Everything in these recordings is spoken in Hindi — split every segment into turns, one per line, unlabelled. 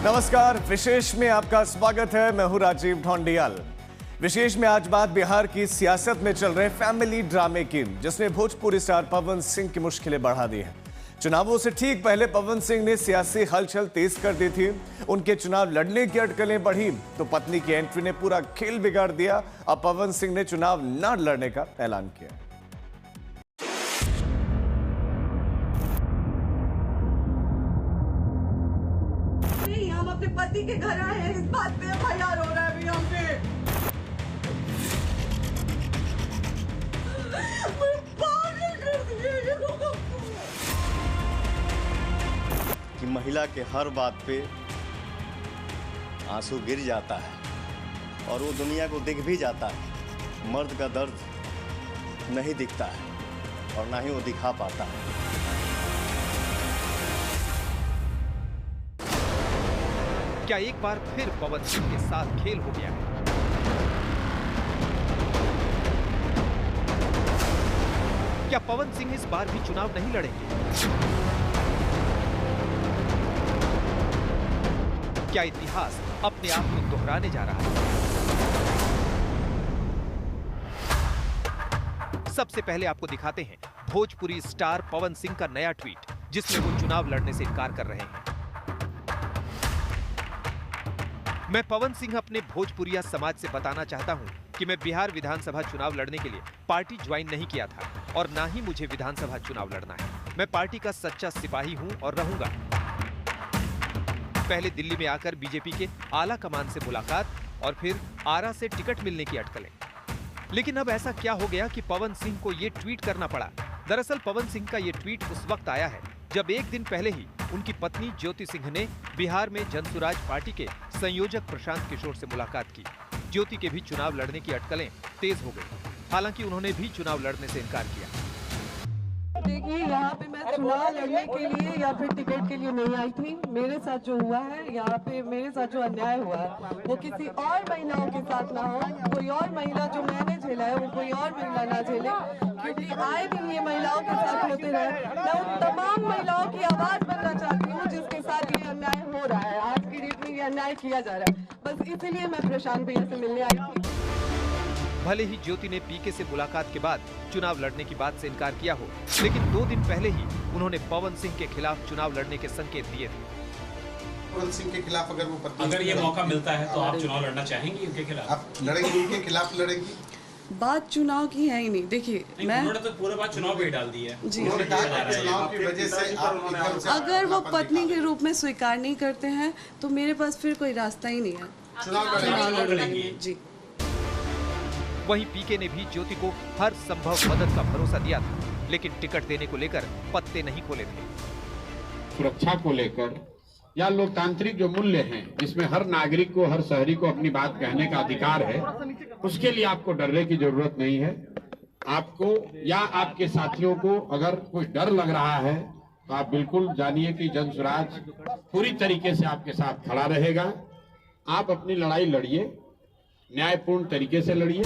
नमस्कार, विशेष में आपका स्वागत है। मैं हूं राजीव ढोंडियाल। विशेष में आज बात बिहार की सियासत में चल रहे फैमिली ड्रामे की, जिसने भोजपुरी स्टार पवन सिंह की मुश्किलें बढ़ा दी हैं। चुनावों से ठीक पहले पवन सिंह ने सियासी हलचल तेज कर दी थी। उनके चुनाव लड़ने की अटकलें बढ़ी तो पत्नी की एंट्री ने पूरा खेल बिगाड़ दिया। अब पवन सिंह ने चुनाव न लड़ने का ऐलान किया।
हम अपने पति के घर आए हैं, इस बात पे FIR हो रहा है अभी हम पे। पागल कर दिए ये लोग हमको।
कि महिला के हर बात पे आंसू गिर जाता है और वो दुनिया को दिख भी जाता है। मर्द का दर्द नहीं दिखता है और ना ही वो दिखा पाता है।
क्या एक बार फिर पवन सिंह के साथ खेल हो गया है? क्या पवन सिंह इस बार भी चुनाव नहीं लड़ेंगे? क्या इतिहास अपने आप को दोहराने जा रहा है? सबसे पहले आपको दिखाते हैं भोजपुरी स्टार पवन सिंह का नया ट्वीट, जिसमें वो चुनाव लड़ने से इनकार कर रहे हैं। मैं पवन सिंह अपने भोजपुरिया समाज से बताना चाहता हूं कि मैं बिहार विधानसभा चुनाव लड़ने के लिए पार्टी ज्वाइन नहीं किया था और ना ही मुझे विधानसभा चुनाव लड़ना है। मैं पार्टी का सच्चा सिपाही हूं और रहूंगा। पहले दिल्ली में आकर बीजेपी के आला कमान से मुलाकात और फिर आरा से टिकट मिलने की अटकलें। लेकिन अब ऐसा क्या हो गया कि पवन सिंह को ये ट्वीट करना पड़ा? दरअसल पवन सिंह का ये ट्वीट उस वक्त आया है जब एक दिन पहले ही उनकी पत्नी ज्योति सिंह ने बिहार में जनसुराज पार्टी के संयोजक प्रशांत किशोर से मुलाकात की। ज्योति के भी चुनाव लड़ने की अटकलें तेज हो गई। हालांकि उन्होंने भी चुनाव लड़ने से इनकार किया।
देखिए, यहाँ पे मैं चुनाव लड़ने के लिए या फिर टिकट के लिए नहीं आई थी। मेरे साथ जो हुआ है, यहाँ पे मेरे साथ जो अन्याय हुआ है, वो किसी और महिलाओं के साथ ना हो। कोई और महिला जो मैंने झेला है वो कोई और महिला ना झेले, क्योंकि आए दिन ये महिलाओं के साथ होते रहे। मैं उन तमाम महिलाओं की आवाज बनना चाहती हूँ जिसके साथ ये अन्याय हो रहा है। आज की डेट में ये अन्याय किया जा रहा है। बस इसीलिए मैं प्रशांत भैया से मिलने आई थी।
भले ही ज्योति ने पीके से मुलाकात के बाद चुनाव लड़ने की बात से इनकार किया हो, लेकिन 2 दिन पहले ही उन्होंने पवन सिंह के खिलाफ चुनाव लड़ने के संकेत दिए थे।
पवन सिंह के खिलाफ
अगर ये मौका मिलता है तो आप चुनाव लड़ना चाहेंगी उनके खिलाफ? आप
लड़ेंगी, उनके खिलाफ लड़ेंगी?
बात चुनाव की है ही नहीं। देखिए, मैं
उन्होंने तो पूरे बात चुनाव पे ही डाल दी है
जी।
उन्होंने कहा कि चुनाव की वजह से
अगर वो पत्नी के रूप में स्वीकार नहीं करते हैं तो मेरे पास फिर कोई रास्ता ही नहीं है।
चुनाव लड़ेंगे
जी।
वहीं पीके ने भी ज्योति को हर संभव मदद का भरोसा दिया था, लेकिन टिकट देने को लेकर पत्ते नहीं खोले थे।
सुरक्षा को लेकर या लोकतांत्रिक जो मूल्य हैं, जिसमें हर नागरिक को, हर शहरी को अपनी बात कहने का अधिकार है, उसके लिए आपको डरने की जरूरत नहीं है। आपको या आपके साथियों को अगर कोई डर लग रहा है तो आप बिल्कुल जानिए कि जनसुराज पूरी तरीके से आपके साथ खड़ा रहेगा। आप अपनी लड़ाई लड़िए, न्यायपूर्ण तरीके से लड़िए।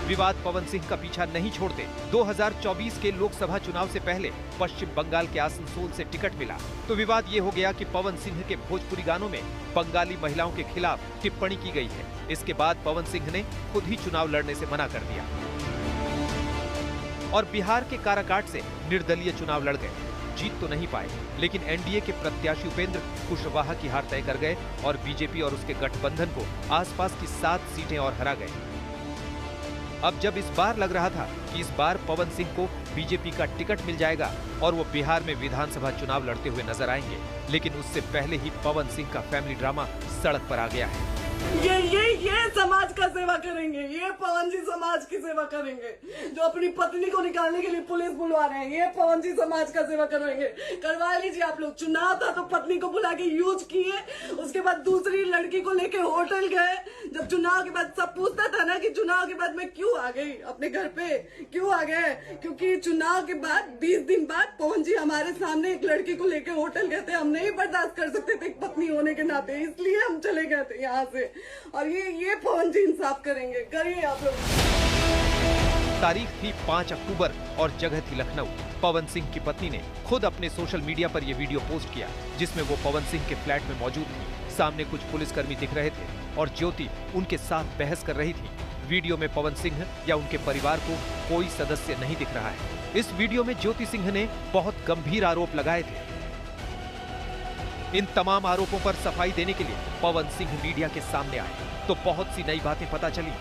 विवाद पवन सिंह का पीछा नहीं छोड़ते। 2024 के लोकसभा चुनाव से पहले पश्चिम बंगाल के आसनसोल से टिकट मिला तो विवाद ये हो गया कि पवन सिंह के भोजपुरी गानों में बंगाली महिलाओं के खिलाफ टिप्पणी की गई है। इसके बाद पवन सिंह ने खुद ही चुनाव लड़ने से मना कर दिया और बिहार के काराकाट से निर्दलीय चुनाव लड़ गए। जीत तो नहीं पाए, लेकिन एनडीए के प्रत्याशी उपेंद्र कुशवाहा की हार तय कर गए और बीजेपी और उसके गठबंधन को आसपास की 7 सीटें और हरा गए। अब जब इस बार लग रहा था कि इस बार पवन सिंह को बीजेपी का टिकट मिल जाएगा और वो बिहार में विधानसभा चुनाव लड़ते हुए नजर आएंगे, लेकिन उससे पहले ही पवन सिंह का फैमिली ड्रामा सड़क पर आ गया है।
ये समाज का सेवा करेंगे, ये पवन जी समाज की सेवा करेंगे। जो अपनी पत्नी को निकालने के लिए पुलिस बुलवा रहे हैं, ये पवन जी समाज का सेवा करेंगे। करवा लीजिए आप लोग। चुनाव था तो पत्नी को बुला के यूज किए, उसके बाद दूसरी लड़की को लेके होटल गए। जब चुनाव के बाद सब पूछता था ना कि चुनाव के बाद मैं क्यों आ गई अपने घर पे, क्यों आ गए, क्योंकि चुनाव के बाद 20 दिन बाद पवन जी हमारे सामने एक लड़की को लेके होटल गए थे। हम नहीं बर्दाश्त कर सकते थे एक पत्नी होने के नाते, इसलिए हम चले गए थे यहाँ से। और ये पवन जी इंसाफ करेंगे, करिए आप लोग।
तारीख थी 5 अक्टूबर और जगह थी लखनऊ। पवन सिंह की पत्नी ने खुद अपने सोशल मीडिया पर यह वीडियो पोस्ट किया, जिसमें वो पवन सिंह के फ्लैट में मौजूद थी। सामने कुछ पुलिसकर्मी दिख रहे थे और ज्योति उनके साथ बहस कर रही थी। वीडियो में पवन सिंह या उनके परिवार को कोई सदस्य नहीं दिख रहा है। इस वीडियो में ज्योति सिंह ने बहुत गंभीर आरोप लगाए थे। इन तमाम आरोपों पर सफाई देने के लिए पवन सिंह मीडिया के सामने आए तो बहुत सी नई बातें पता चली।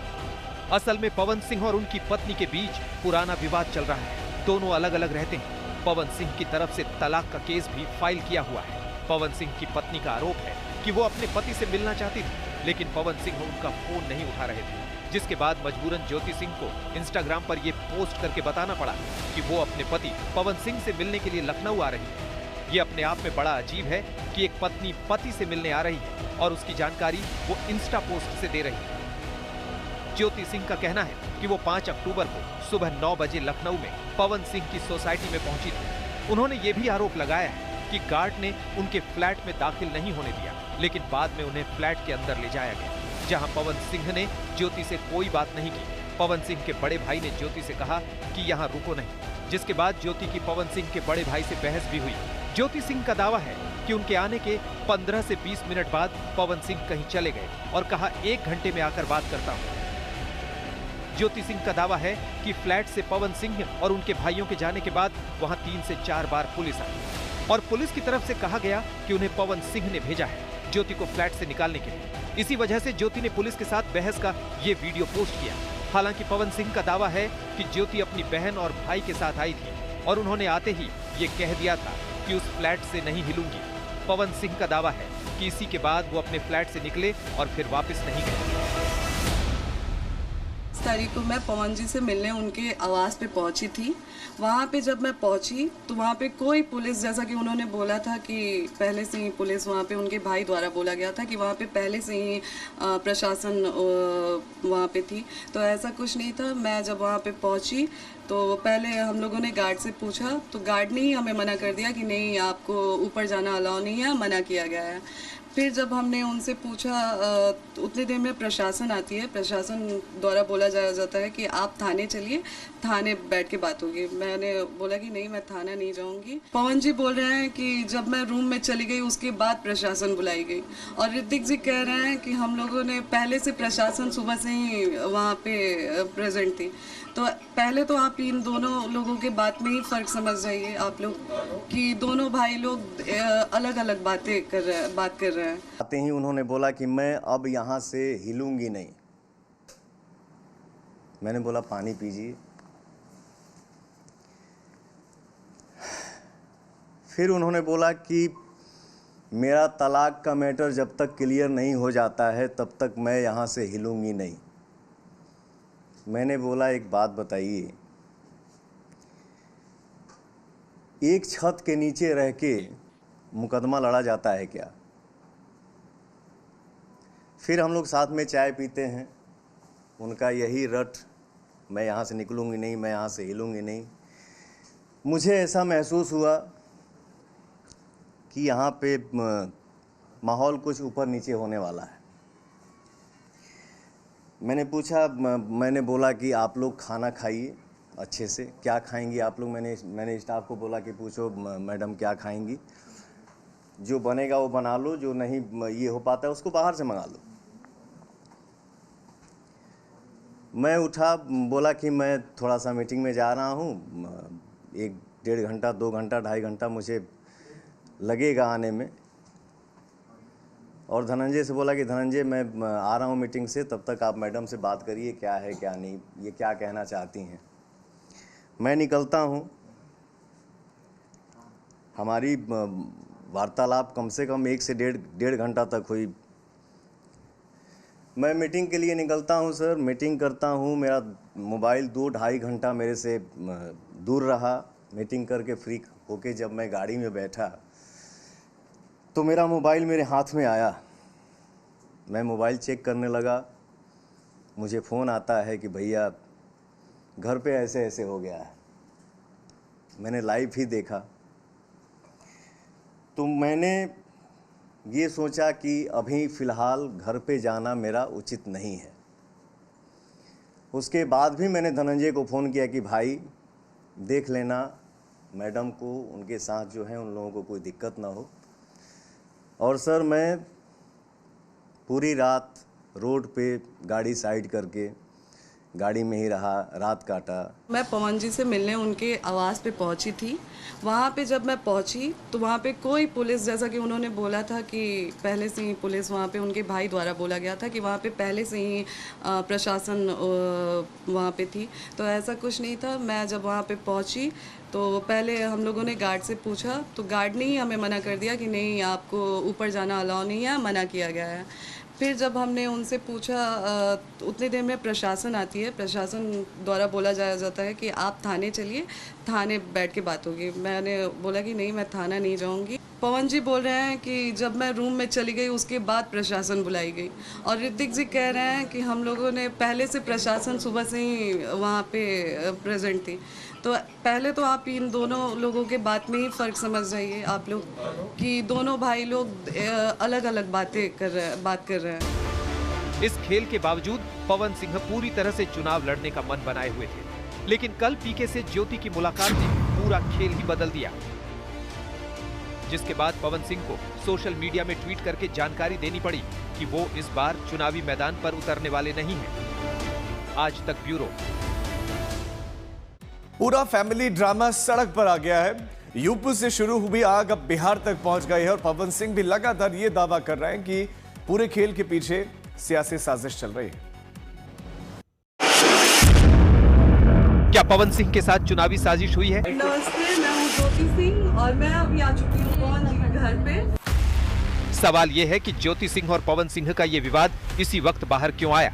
असल में पवन सिंह और उनकी पत्नी के बीच पुराना विवाद चल रहा है। दोनों अलग अलग रहते हैं। पवन सिंह की तरफ से तलाक का केस भी फाइल किया हुआ है। पवन सिंह की पत्नी का आरोप है कि वो अपने पति से मिलना चाहती थी, लेकिन पवन सिंह उनका फोन नहीं उठा रहे थे, जिसके बाद मजबूरन ज्योति सिंह को इंस्टाग्राम पर ये पोस्ट करके बताना पड़ा कि वो अपने पति पवन सिंह से मिलने के लिए लखनऊ आ रही है। ये अपने आप में बड़ा अजीब है कि एक पत्नी पति से मिलने आ रही है और उसकी जानकारी वो इंस्टा पोस्ट से दे रही है। ज्योति सिंह का कहना है कि वो 5 अक्टूबर को सुबह 9 बजे लखनऊ में पवन सिंह की सोसाइटी में पहुंची थी। उन्होंने ये भी आरोप लगाया है कि गार्ड ने उनके फ्लैट में दाखिल नहीं होने दिया, लेकिन बाद में उन्हें फ्लैट के अंदर ले जाया गया, जहां पवन सिंह ने ज्योति से कोई बात नहीं की। पवन सिंह के बड़े भाई ने ज्योति से कहा कि यहाँ रुको नहीं, जिसके बाद ज्योति की पवन सिंह के बड़े भाई से बहस भी हुई। ज्योति सिंह का दावा है कि उनके आने के 15 से 20 मिनट बाद पवन सिंह कहीं चले गए और कहा 1 घंटे में आकर बात करता हूं। ज्योति सिंह का दावा है कि फ्लैट से पवन सिंह और उनके भाइयों के जाने के बाद वहां 3 से 4 बार पुलिस आई और पुलिस की तरफ से कहा गया कि उन्हें पवन सिंह ने भेजा है ज्योति को फ्लैट से निकालने के लिए। इसी वजह से ज्योति ने पुलिस के साथ बहस का ये वीडियो पोस्ट किया। हालांकि पवन सिंह का दावा है कि ज्योति अपनी बहन और भाई के साथ आई थी और उन्होंने आते ही ये कह दिया था कि उस फ्लैट से नहीं हिलूंगी। पवन सिंह का दावा है कि इसी के बाद वो अपने फ्लैट से निकले और फिर वापस नहीं गए।
तारीख को मैं पवन जी से मिलने उनके आवास पे पहुंची थी। वहाँ पे जब मैं पहुंची तो वहाँ पे कोई पुलिस, जैसा कि उन्होंने बोला था कि पहले से ही पुलिस वहाँ पे उनके भाई द्वारा बोला गया था कि वहाँ पे पहले से ही प्रशासन वहाँ पे थी, तो ऐसा कुछ नहीं था। मैं जब वहाँ पे पहुंची तो पहले हम लोगों ने गार्ड से पूछा तो गार्ड ने ही हमें मना कर दिया कि नहीं, आपको ऊपर जाना अलाउ नहीं है, मना किया गया है। फिर जब हमने उनसे पूछा उतने देर में प्रशासन आती है, प्रशासन द्वारा बोला जाता है कि आप थाने चलिए, थाने बैठ के बात होगी। मैंने बोला कि नहीं, मैं थाना नहीं जाऊंगी। पवन जी बोल रहे हैं कि जब मैं रूम में चली गई उसके बाद प्रशासन बुलाई गई, और ऋतिक जी कह रहे हैं कि हम लोगों ने पहले से प्रशासन सुबह से ही वहाँ पे प्रेजेंट थी। तो पहले तो आप इन दोनों लोगों के बात में ही फर्क समझ जाइए आप लोग कि दोनों भाई लोग अलग अलग बात कर रहे हैं।
आते ही उन्होंने बोला कि मैं अब यहाँ से हिलूंगी नहीं। मैंने बोला पानी पीजिए। फिर उन्होंने बोला कि मेरा तलाक का मैटर जब तक क्लियर नहीं हो जाता है तब तक मैं यहाँ से हिलूंगी नहीं। मैंने बोला एक बात बताइए, एक छत के नीचे रह के मुकदमा लड़ा जाता है क्या? फिर हम लोग साथ में चाय पीते हैं। उनका यही रट, मैं यहाँ से निकलूँगी नहीं, मैं यहाँ से हिलूँगी नहीं। मुझे ऐसा महसूस हुआ कि यहाँ पे माहौल कुछ ऊपर नीचे होने वाला है। मैंने बोला कि आप लोग खाना खाइए अच्छे से। क्या खाएंगी आप लोग? मैंने स्टाफ को बोला कि पूछो मैडम क्या खाएंगी, जो बनेगा वो बना लो, जो नहीं ये हो पाता है उसको बाहर से मंगा लो। मैं उठा, बोला कि मैं थोड़ा सा मीटिंग में जा रहा हूँ, 1-1.5 घंटा 2 घंटा 2.5 घंटा मुझे लगेगा आने में। और धनंजय से बोला कि धनंजय मैं आ रहा हूँ मीटिंग से, तब तक आप मैडम से बात करिए क्या है क्या नहीं, ये क्या कहना चाहती हैं। मैं निकलता हूँ। हमारी वार्तालाप कम से कम 1 से 1.5 घंटा तक हुई। मैं मीटिंग के लिए निकलता हूँ सर, मीटिंग करता हूँ। मेरा मोबाइल 2-2.5 घंटा मेरे से दूर रहा। मीटिंग करके फ्री होके जब मैं गाड़ी में बैठा तो मेरा मोबाइल मेरे हाथ में आया। मैं मोबाइल चेक करने लगा, मुझे फ़ोन आता है कि भैया घर पे ऐसे ऐसे हो गया है। मैंने लाइव ही देखा तो मैंने ये सोचा कि अभी फ़िलहाल घर पे जाना मेरा उचित नहीं है। उसके बाद भी मैंने धनंजय को फ़ोन किया कि भाई देख लेना मैडम को, उनके साथ जो है उन लोगों को कोई दिक्कत ना हो। और सर मैं पूरी रात रोड पे गाड़ी साइड करके गाड़ी में ही रहा, रात काटा।
मैं पवन जी से मिलने उनके आवास पे पहुंची थी। वहाँ पे जब मैं पहुंची तो वहाँ पे कोई पुलिस, जैसा कि उन्होंने बोला था कि पहले से ही पुलिस वहाँ पे उनके भाई द्वारा बोला गया था कि वहाँ पे पहले से ही प्रशासन वहाँ पे थी, तो ऐसा कुछ नहीं था। मैं जब वहाँ पे पहुँची तो पहले हम लोगों ने गार्ड से पूछा, तो गार्ड ने ही हमें मना कर दिया कि नहीं, आपको ऊपर जाना अलाउ नहीं है, मना किया गया है। फिर जब हमने उनसे पूछा उतनी देर में प्रशासन आती है, प्रशासन द्वारा बोला जाता है कि आप थाने चलिए, थाने बैठ के बात होगी। मैंने बोला कि नहीं, मैं थाना नहीं जाऊंगी। पवन जी बोल रहे हैं कि जब मैं रूम में चली गई उसके बाद प्रशासन बुलाई गई, और ऋतिक जी कह रहे हैं कि हम लोगों ने पहले से, प्रशासन सुबह से ही वहाँ पे प्रेजेंट थी। तो पहले तो आप इन दोनों लोगों के बात में ही फ़र्क समझ जाइए आप लोग कि दोनों भाई लोग अलग अलग बात कर रहे हैं।
इस खेल के बावजूद पवन सिंह पूरी तरह से चुनाव लड़ने का मन बनाए हुए थे, लेकिन कल पीके से ज्योति की मुलाकात ने पूरा खेल ही बदल दिया, जिसके बाद पवन सिंह को सोशल मीडिया में ट्वीट करके जानकारी देनी पड़ी कि वो इस बार चुनावी मैदान पर उतरने वाले नहीं हैं। आज तक ब्यूरो।
पूरा फैमिली ड्रामा सड़क पर आ गया है। यूपी से शुरू हुई आग अब बिहार तक पहुंच गई है और पवन सिंह भी लगातार ये दावा कर रहे हैं कि पूरे खेल के पीछे सियासी साजिश चल रही है।
क्या पवन सिंह के साथ चुनावी साजिश हुई है?
नमस्ते, मैं हूँ ज्योति सिंह और मैं अभी आ चुकी हूँ पवन जी के घर पे।
सवाल यह है कि ज्योति सिंह और पवन सिंह का ये विवाद इसी वक्त बाहर क्यों आया,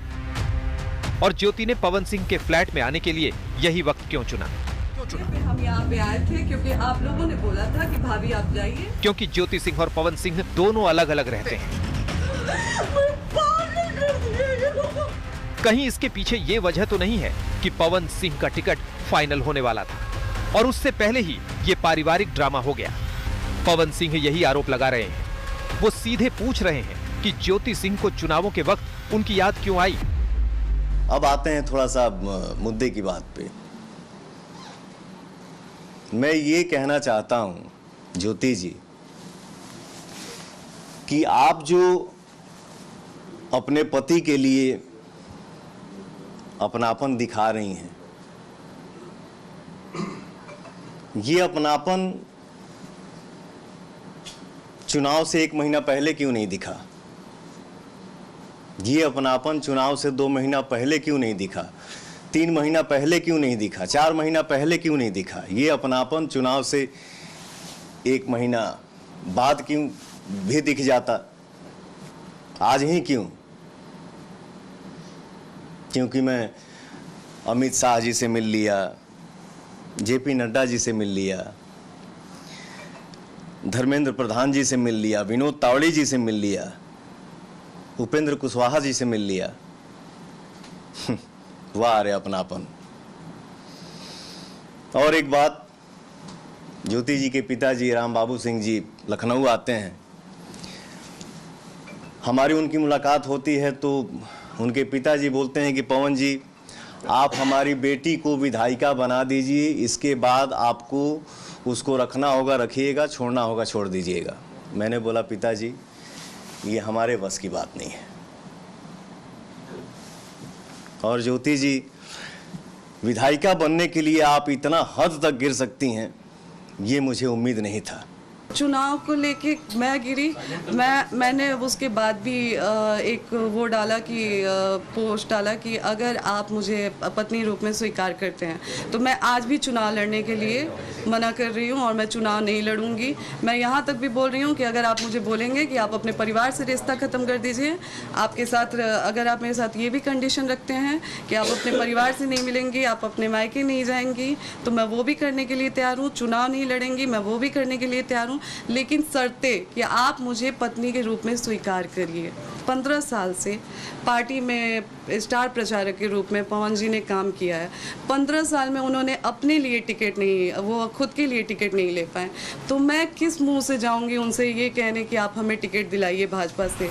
और ज्योति ने पवन सिंह के फ्लैट में आने के लिए यही वक्त क्यों चुना?
हम यहाँ पे आए थे क्योंकि आप लोगों ने बोला था कि भाभी आप जाइए।
क्योंकि ज्योति सिंह और पवन सिंह दोनों अलग अलग रहते हैं। कहीं इसके पीछे ये वजह तो नहीं है कि पवन सिंह का टिकट फाइनल होने वाला था और उससे पहले ही ये पारिवारिक ड्रामा हो गया? पवन सिंह यही आरोप लगा रहे हैं। वो सीधे पूछ रहे हैं कि ज्योति सिंह को चुनावों के वक्त उनकी याद क्यों आई।
अब आते हैं थोड़ा सा मुद्दे की बात पे। मैं ये कहना चाहता हूं ज्योति जी कि आप जो अपने पति के लिए अपनापन दिखा रही हैं, ये अपनापन चुनाव से 1 महीना पहले क्यों नहीं दिखा? ये अपनापन चुनाव से 2 महीना पहले क्यों नहीं दिखा? 3 महीना पहले क्यों नहीं दिखा? 4 महीना पहले क्यों नहीं दिखा? ये अपनापन चुनाव से 1 महीना बाद क्यों भी दिख जाता? आज ही क्यों? क्योंकि मैं अमित शाह जी से मिल लिया, जेपी नड्डा जी से मिल लिया, धर्मेंद्र प्रधान जी से मिल लिया, विनोद तावड़े जी से मिल लिया, उपेंद्र कुशवाहा जी से मिल लिया। वाह रे अपनापन। और एक बात, ज्योति जी के पिताजी राम बाबू सिंह जी लखनऊ आते हैं, हमारी उनकी मुलाकात होती है तो उनके पिताजी बोलते हैं कि पवन जी आप हमारी बेटी को विधायिका बना दीजिए, इसके बाद आपको उसको रखना होगा रखिएगा, छोड़ना होगा छोड़ दीजिएगा। मैंने बोला पिताजी ये हमारे बस की बात नहीं है। और ज्योति जी विधायिका बनने के लिए आप इतना हद तक गिर सकती हैं, ये मुझे उम्मीद नहीं था।
चुनाव को लेके मैं गिरी, मैंने उसके बाद भी एक वो डाला कि पोस्ट डाला कि अगर आप मुझे पत्नी रूप में स्वीकार करते हैं तो मैं आज भी चुनाव लड़ने के लिए मना कर रही हूं और मैं चुनाव नहीं लड़ूंगी। मैं यहां तक भी बोल रही हूं कि अगर आप मुझे बोलेंगे कि आप अपने परिवार से रिश्ता ख़त्म कर दीजिए, आपके साथ अगर आप मेरे साथ ये भी कंडीशन रखते हैं कि आप अपने परिवार से नहीं मिलेंगी, आप अपने मायके नहीं जाएंगी, तो मैं वो भी करने के लिए तैयार हूँ। चुनाव नहीं लड़ेंगी, मैं वो भी करने के लिए तैयार हूँ, लेकिन शर्तें कि आप मुझे पत्नी के रूप में स्वीकार करिए। 15 साल से पार्टी में स्टार प्रचारक के रूप में पवन जी ने काम किया है। 15 साल में उन्होंने अपने लिए टिकट नहीं, वो खुद के लिए टिकट नहीं ले पाए, तो मैं किस मुंह से जाऊंगी उनसे ये कहने कि आप हमें टिकट दिलाइए भाजपा से।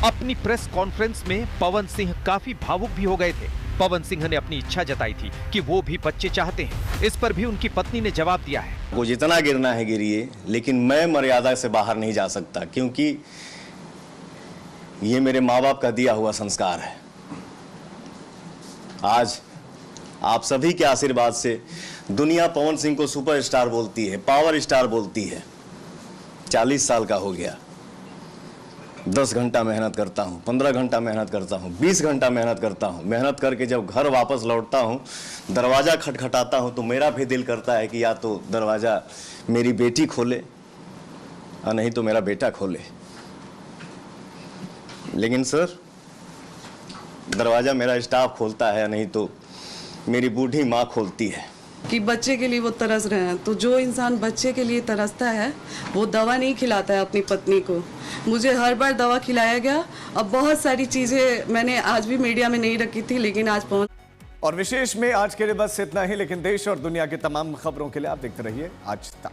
अपनी प्रेस कॉन्फ्रेंस में पवन सिंह काफी भावुक भी हो गए थे। पवन सिंह ने अपनी इच्छा जताई थी कि वो भी बच्चे चाहते हैं। इस पर भी उनकी पत्नी ने जवाब दिया है,
वो जितना गिरना है गिरिए, लेकिन मैं मर्यादा से बाहर नहीं जा सकता, क्योंकि ये मेरे माँ बाप का दिया हुआ संस्कार है। आज आप सभी के आशीर्वाद से दुनिया पवन सिंह को सुपरस्टार बोलती है, पावर स्टार बोलती है। 40 साल का हो गया, 10 घंटा मेहनत करता हूँ, 15 घंटा मेहनत करता हूँ, 20 घंटा मेहनत करता हूँ। मेहनत करके जब घर वापस लौटता हूँ, दरवाज़ा खटखटाता हूँ तो मेरा भी दिल करता है कि या तो दरवाज़ा मेरी बेटी खोले और नहीं तो मेरा बेटा खोले। लेकिन सर, दरवाज़ा मेरा स्टाफ खोलता है, नहीं तो मेरी बूढ़ी माँ खोलती है।
कि बच्चे के लिए वो तरस रहे हैं, तो जो इंसान बच्चे के लिए तरसता है वो दवा नहीं खिलाता है अपनी पत्नी को। मुझे हर बार दवा खिलाया गया। अब बहुत सारी चीज़ें मैंने आज भी मीडिया में नहीं रखी थी, लेकिन आज पहुंच।
और विशेष में आज के लिए बस इतना ही, लेकिन देश और दुनिया की तमाम खबरों के लिए आप देखते रहिए आज तक।